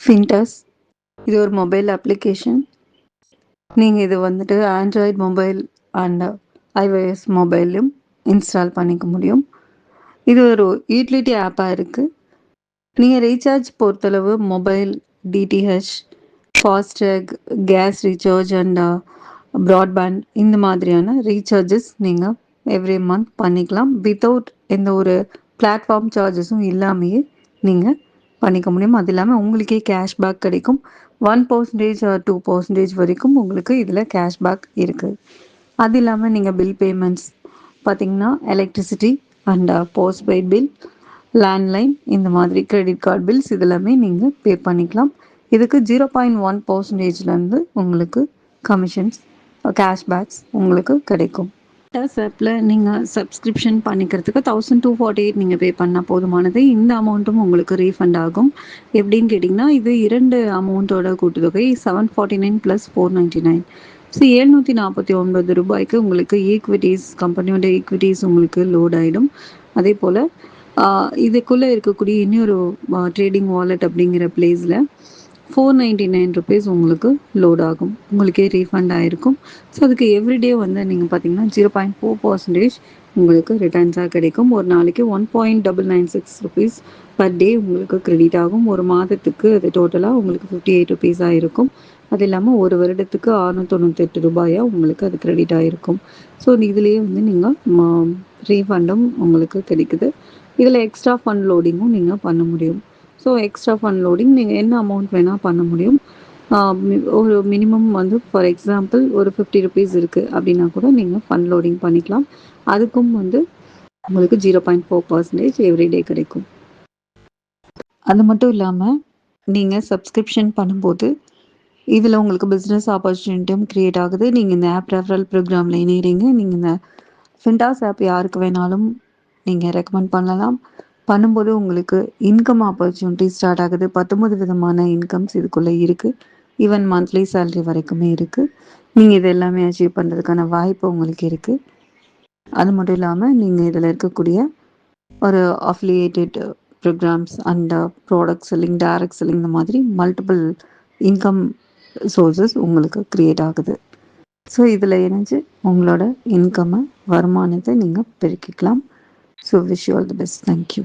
ஃபின்டஸ் இது ஒரு mobile application. நீங்கள் இது வந்துட்டு ஆண்ட்ராய்ட் மொபைல் அண்ட் iOS மொபைலும் இன்ஸ்டால் பண்ணிக்க முடியும். இது ஒரு யூட்டிலிட்டி ஆப்பாக இருக்குது. நீங்கள் ரீசார்ஜ் பொறுத்தளவு mobile, DTH, FASTag, gas recharge and broadband இந்த மாதிரியான ரீசார்ஜஸ் நீங்கள் எவ்ரி மந்த் பண்ணிக்கலாம். வித்தவுட் எந்த ஒரு பிளாட்ஃபார்ம் சார்ஜஸும் இல்லாமையே நீங்கள் பண்ணிக்க முடியும். அது இல்லாமல் உங்களுக்கே கேஷ்பேக் கிடைக்கும். 1% ஆர் 2% வரைக்கும் உங்களுக்கு இதில் கேஷ்பேக் இருக்குது. அது இல்லாமல் நீங்கள் பில் பேமெண்ட்ஸ் பார்த்தீங்கன்னா electricity and postpaid bill, landline இந்த மாதிரி கிரெடிட் கார்டு பில்ஸ் இதெல்லாமே நீங்கள் பே பண்ணிக்கலாம். இதுக்கு 0.1%லேருந்து உங்களுக்கு கமிஷன்ஸ் கேஷ்பேக்ஸ் உங்களுக்கு கிடைக்கும். டாஸ் ஆப்பில் நீங்கள் சப்ஸ்கிரிப்ஷன் பண்ணிக்கிறதுக்கு 1248 நீங்கள் பே பண்ணால் போதுமானது. இந்த அமௌண்ட்டும் உங்களுக்கு ரீஃபண்ட் ஆகும். எப்படின்னு கேட்டிங்கன்னா, இது 2 அமௌண்ட்டோட கூட்டுத்தொகை 749 + 499. ஸோ ரூ. 749 உங்களுக்கு ஈக்விட்டிஸ், கம்பெனியோட ஈக்விட்டிஸ் உங்களுக்கு லோட் ஆகிடும். அதே போல் இதுக்குள்ளே இருக்கக்கூடிய இன்னொரு ட்ரேடிங் வாலெட் அப்படிங்கிற பிளேஸில் 499 ருபீஸ் உங்களுக்கு லோட் ஆகும். உங்களுக்கே ரீஃபண்ட் ஆகிருக்கும். ஸோ அதுக்கு எவ்ரிடே வந்து நீங்கள் பார்த்தீங்கன்னா 0.4% உங்களுக்கு ரிட்டர்ன்ஸாக கிடைக்கும். ஒரு நாளைக்கு 1.996 ருபீஸ் பர் டே உங்களுக்கு கிரெடிட் ஆகும். ஒரு மாதத்துக்கு அது டோட்டலாக உங்களுக்கு 58 ருபீஸாக இருக்கும். அது இல்லாமல் ஒரு வருடத்துக்கு 698 ரூபாயாக உங்களுக்கு அது கிரெடிட் ஆகிருக்கும். ஸோ இதுலேயே வந்து நீங்கள் ரீஃபண்டும் உங்களுக்கு கிடைக்குது. இதில் எக்ஸ்ட்ரா ஃபண்ட் லோடிங்கும் நீங்கள் பண்ண முடியும். ஸோ எக்ஸ்ட்ரா ஃபண்ட் லோடிங் நீங்கள் என்ன அமௌண்ட் வேணால் பண்ண முடியும். ஒரு மினிமம் வந்து ஃபார் எக்ஸாம்பிள் ஒரு 50 ருபீஸ் இருக்குது அப்படின்னா கூட நீங்கள் ஃபண்ட் லோடிங் பண்ணிக்கலாம். அதுக்கும் வந்து உங்களுக்கு 0.4% எவ்ரிடே கிடைக்கும். அது மட்டும் இல்லாமல் நீங்கள் சப்ஸ்கிரிப்ஷன் பண்ணும்போது இதில் உங்களுக்கு பிஸ்னஸ் ஆப்பர்ச்சுனிட்டியும் க்ரியேட் ஆகுது. நீங்கள் இந்த ஆப் ரெஃபரல் ப்ரோக்ராமில் இணைகிறீங்க. நீங்கள் இந்த ஃபின்டாஸ் ஆப் யாருக்கு வேணாலும் நீங்கள் ரெக்கமெண்ட் பண்ணலாம். பண்ணும்போது உங்களுக்கு இன்கம் ஆப்பர்ச்சுனிட்டி ஸ்டார்ட் ஆகுது. 19 விதமான இன்கம்ஸ் இதுக்குள்ளே இருக்குது. ஈவன் மந்த்லி சேலரி வரைக்குமே இருக்குது. நீங்கள் இது எல்லாமே அச்சீவ் பண்ணுறதுக்கான வாய்ப்பு உங்களுக்கு இருக்குது. அது மட்டும் இல்லாமல் நீங்கள் இதில் இருக்கக்கூடிய ஒரு affiliated programs and product selling, direct selling இந்த மாதிரி மல்டிபிள் இன்கம் சோர்ஸஸ் உங்களுக்கு க்ரியேட் ஆகுது. ஸோ இதில் இணைஞ்சு உங்களோட இன்கம்மை, வருமானத்தை நீங்கள் பெருக்கிக்கலாம். So wish you all the best. Thank you.